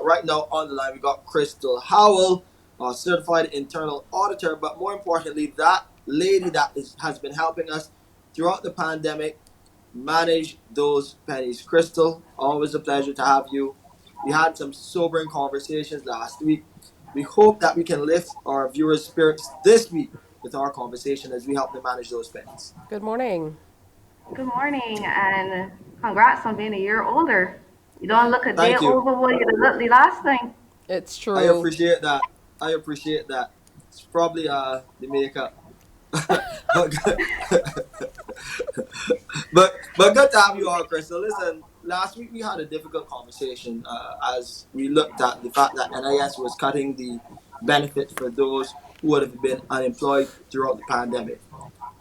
right now on the line we got Crystal Howell, a certified internal auditor. But more importantly, that lady that has been helping us throughout the pandemic manage those pennies. Crystal, always a pleasure to have you. We had some sobering conversations last week. We hope that we can lift our viewers' spirits this week with our conversation as we help them manage those pennies. Good morning. Good morning and congrats on being a year older. You don't look a day Thank you. over what you looked the last time. It's I true. appreciate that. I appreciate that. It's probably the makeup. but but good to have you on, Crystal. Listen, last week we had a difficult conversation as we looked at the fact that NIS was cutting the benefits for those who would have been unemployed throughout the pandemic.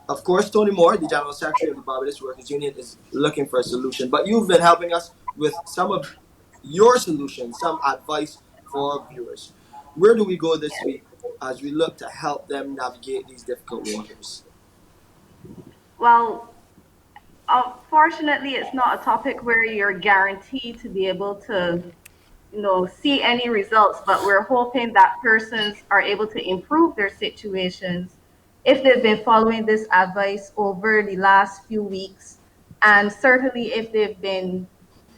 Of course, Tony Moore, the General Secretary of the Barbados Workers Union, is looking for a solution. But you've been helping us with some of your solutions, some advice for our viewers. Where do we go this week as we look to help them navigate these difficult waters? Well, unfortunately, it's not a topic where you're guaranteed to be able to, see any results, but we're hoping that persons are able to improve their situations if they've been following this advice over the last few weeks, and certainly if they've been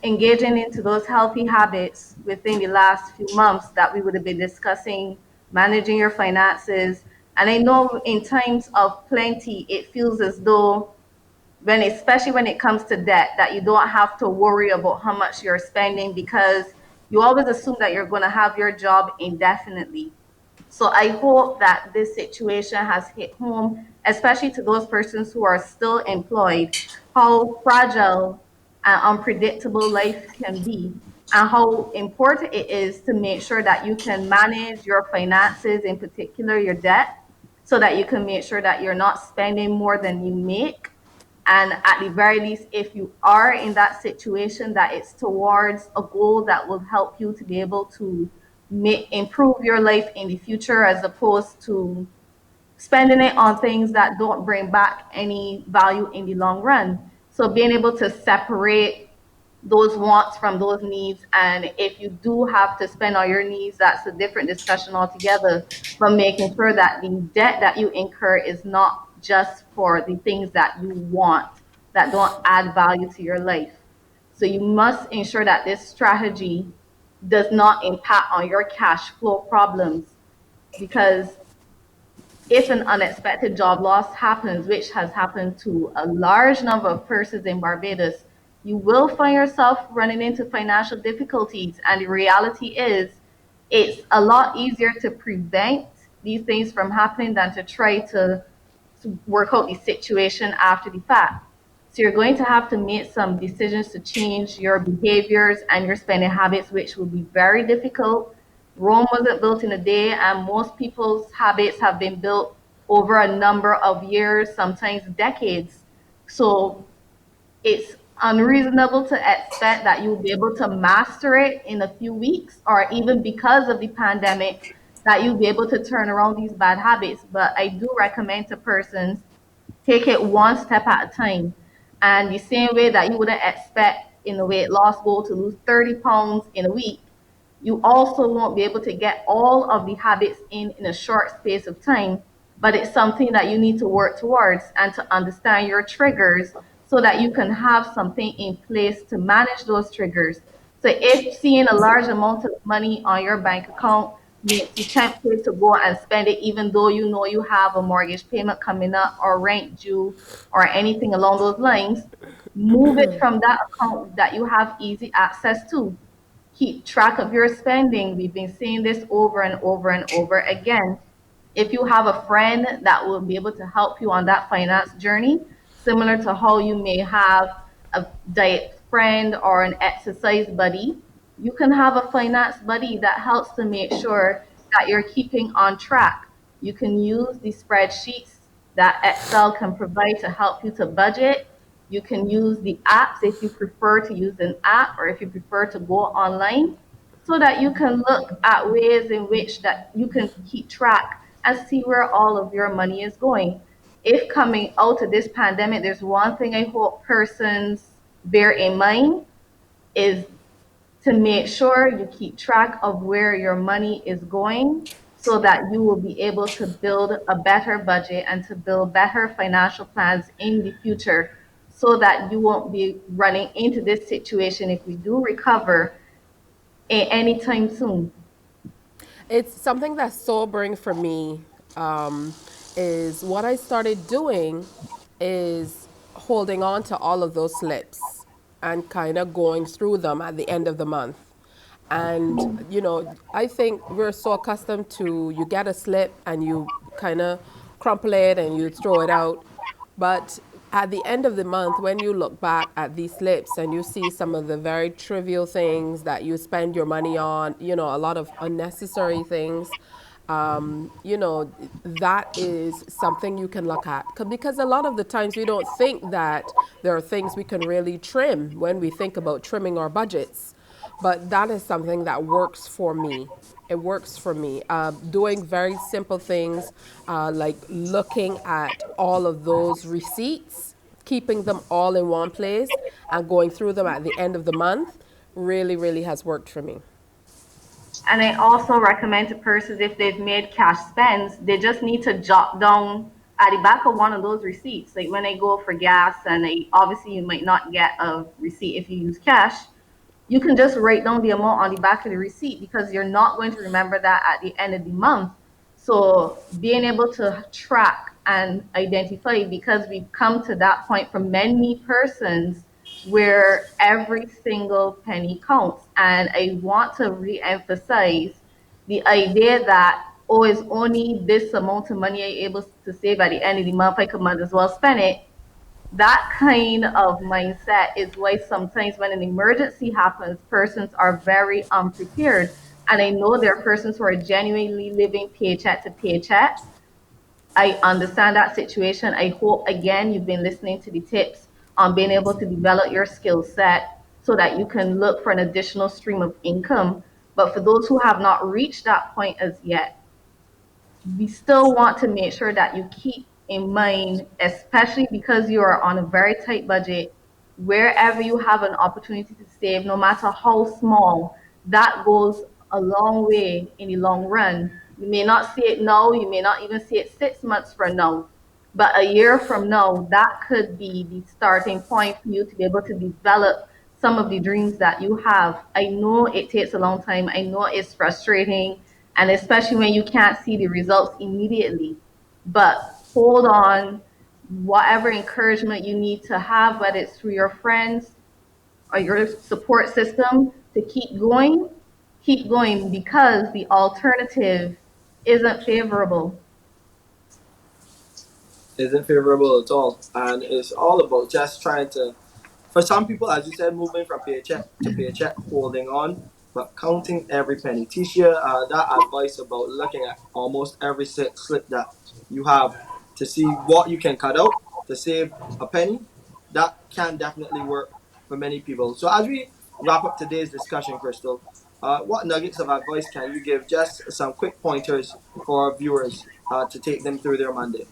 engaging into those healthy habits within the last few months that we would have been discussing, managing your finances. And I know in times of plenty, it feels as though especially when it comes to debt, that you don't have to worry about how much you're spending because you always assume that you're going to have your job indefinitely. So I hope that this situation has hit home, especially to those persons who are still employed, how fragile and unpredictable life can be, and how important it is to make sure that you can manage your finances, in particular your debt, so that you can make sure that you're not spending more than you make. And at the very least, if you are in that situation, that it's towards a goal that will help you to be able to improve your life in the future, as opposed to spending it on things that don't bring back any value in the long run. So being able to separate those wants from those needs, and if you do have to spend on your needs, that's a different discussion altogether. But making sure that the debt that you incur is not just for the things that you want, that don't add value to your life. So you must ensure that this strategy does not impact on your cash flow problems, because if an unexpected job loss happens, which has happened to a large number of persons in Barbados, you will find yourself running into financial difficulties. And the reality is, it's a lot easier to prevent these things from happening than to try to work out the situation after the fact. So you're going to have to make some decisions to change your behaviors and your spending habits, which will be very difficult. Rome wasn't built in a day, and most people's habits have been built over a number of years, sometimes decades. So it's unreasonable to expect that you'll be able to master it in a few weeks, or even because of the pandemic, that you'll be able to turn around these bad habits. But I do recommend to persons, take it one step at a time. And the same way that you wouldn't expect in a weight loss goal to lose 30 pounds in a week, you also won't be able to get all of the habits in a short space of time. But it's something that you need to work towards, and to understand your triggers so that you can have something in place to manage those triggers. So if seeing a large amount of money on your bank account makes you tempted to go and spend it, even though you know you have a mortgage payment coming up or rent due or anything along those lines, move it from that account that you have easy access to. Keep track of your spending. We've been saying this over and over and over again. If you have a friend that will be able to help you on that finance journey, similar to how you may have a diet friend or an exercise buddy, you can have a finance buddy that helps to make sure that you're keeping on track. You can use the spreadsheets that Excel can provide to help you to budget. You can use the apps if you prefer to use an app, or if you prefer to go online, so that you can look at ways in which that you can keep track and see where all of your money is going. If coming out of this pandemic, there's one thing I hope persons bear in mind, is to make sure you keep track of where your money is going so that you will be able to build a better budget and to build better financial plans in the future so that you won't be running into this situation if we do recover anytime soon. It's something that's sobering for me. Is what I started doing is holding on to all of those slips and kind of going through them at the end of the month. And, I think we're so accustomed to you get a slip and you kind of crumple it and you throw it out. But at the end of the month, when you look back at these slips and you see some of the very trivial things that you spend your money on, a lot of unnecessary things, that is something you can look at. Because a lot of the times we don't think that there are things we can really trim when we think about trimming our budgets. But that is something that works for me. It works for me. Doing very simple things like looking at all of those receipts, keeping them all in one place, and going through them at the end of the month really, really has worked for me. And I also recommend to persons if they've made cash spends, they just need to jot down at the back of one of those receipts. Like when they go for gas, and obviously you might not get a receipt if you use cash, you can just write down the amount on the back of the receipt because you're not going to remember that at the end of the month. So being able to track and identify, because we've come to that point for many persons where every single penny counts. And I want to re-emphasize the idea that, oh, it's only this amount of money I'm able to save at the end of the month, I could might as well spend it. That kind of mindset is why sometimes when an emergency happens, persons are very unprepared. And I know there are persons who are genuinely living paycheck to paycheck. I understand that situation. I hope, again, you've been listening to the tips on being able to develop your skill set so that you can look for an additional stream of income. But for those who have not reached that point as yet, we still want to make sure that you keep in mind, especially because you are on a very tight budget, wherever you have an opportunity to save, no matter how small, that goes a long way in the long run. You may not see it now, you may not even see it 6 months from now, but a year from now, that could be the starting point for you to be able to develop some of the dreams that you have. I know it takes a long time. I know it's frustrating, and especially when you can't see the results immediately. But hold on, whatever encouragement you need to have, whether it's through your friends or your support system, to keep going because the alternative isn't favorable. Isn't favorable at all. And it's all about just trying to, for some people, as you said, moving from paycheck to paycheck, holding on, but counting every penny. Tisha, that advice about looking at almost every slip that you have to see what you can cut out to save a penny, that can definitely work for many people. So as we wrap up today's discussion, Crystal, what nuggets of advice can you give? Just some quick pointers for our viewers to take them through their Monday.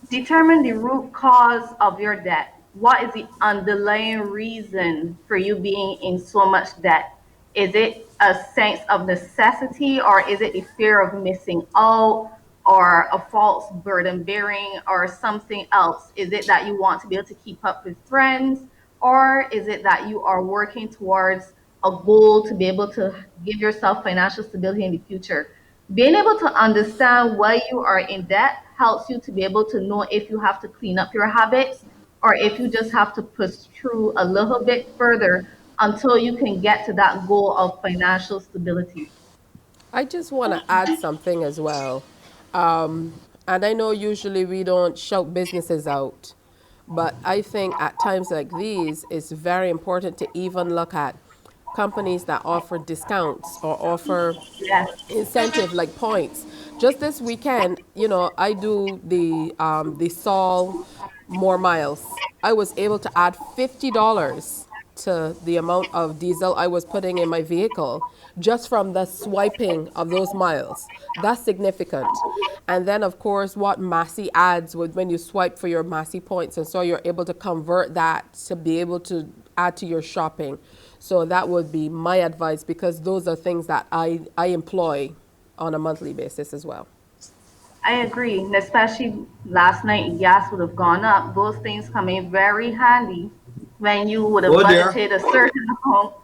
Determine the root cause of your debt. What is the underlying reason for you being in so much debt? Is it a sense of necessity, or is it the fear of missing out, or a false burden bearing, or something else? Is it that you want to be able to keep up with friends, or is it that you are working towards a goal to be able to give yourself financial stability in the future? Being able to understand why you are in debt helps you to be able to know if you have to clean up your habits or if you just have to push through a little bit further until you can get to that goal of financial stability. I just want to add something as well. And I know usually we don't shout businesses out, but I think at times like these, it's very important to even look at companies that offer discounts or offer Yes. incentive like points. Just this weekend, I do the Sol more miles. I was able to add $50 to the amount of diesel I was putting in my vehicle just from the swiping of those miles. That's significant. And then of course what Massey adds with when you swipe for your Massey points, and so you're able to convert that to be able to add to your shopping. So that would be my advice because those are things that I employ on a monthly basis as well. I agree, and especially last night gas would have gone up. Those things come in very handy when you would have Oh dear. budgeted a certain amount.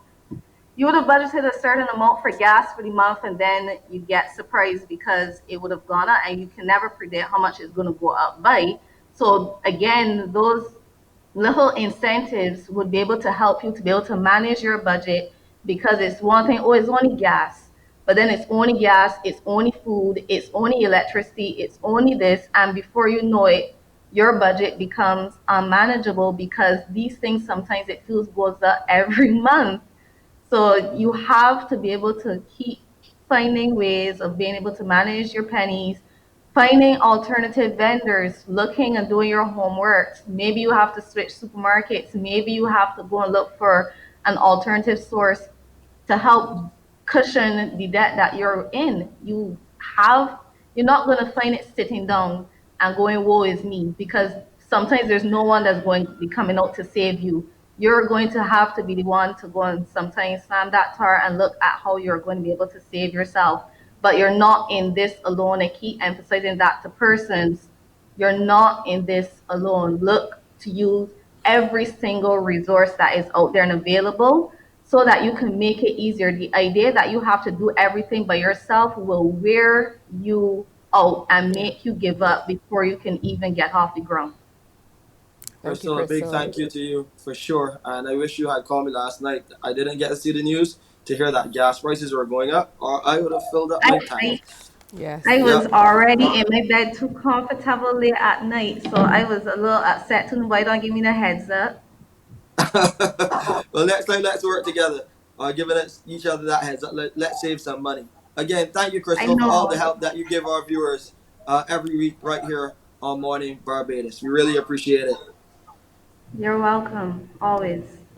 You would have budgeted a certain amount for gas for the month, and then you get surprised because it would have gone up, and you can never predict how much it's going to go up by. So again, those little incentives would be able to help you to be able to manage your budget because it's one thing, oh, it's only gas. But then it's only gas, it's only food, it's only electricity, it's only this. And before you know it, your budget becomes unmanageable because these things sometimes it feels goes up every month. So you have to be able to keep finding ways of being able to manage your pennies, finding alternative vendors, looking and doing your homework. Maybe you have to switch supermarkets. Maybe you have to go and look for an alternative source to help cushion the debt that you're in. You're not going to find it sitting down and going, woe is me, because sometimes there's no one that's going to be coming out to save you. You're going to have to be the one to go and sometimes slam that tar and look at how you're going to be able to save yourself. But you're not in this alone. I keep emphasizing that to persons. You're not in this alone. Look to use every single resource that is out there and available so that you can make it easier. The idea that you have to do everything by yourself will wear you out and Yeah. make you give up before you can even get off the ground. Thank you, Crystal, a big Crystal. thank you to you for sure. And I wish you had called me last night. I didn't get to see the news to hear that gas prices were going up, or I would have filled up I, my tank. I, Yes. I was Yep. already in my bed too comfortably at night, so I was a little upset to why don't give me the heads up. Well, next time, let's work together. Giving each other that heads up. Let's save some money. Again, thank you, I Crystal, for all the know. help that you give our viewers every week right here on Morning Barbados. We really appreciate it. You're welcome, always.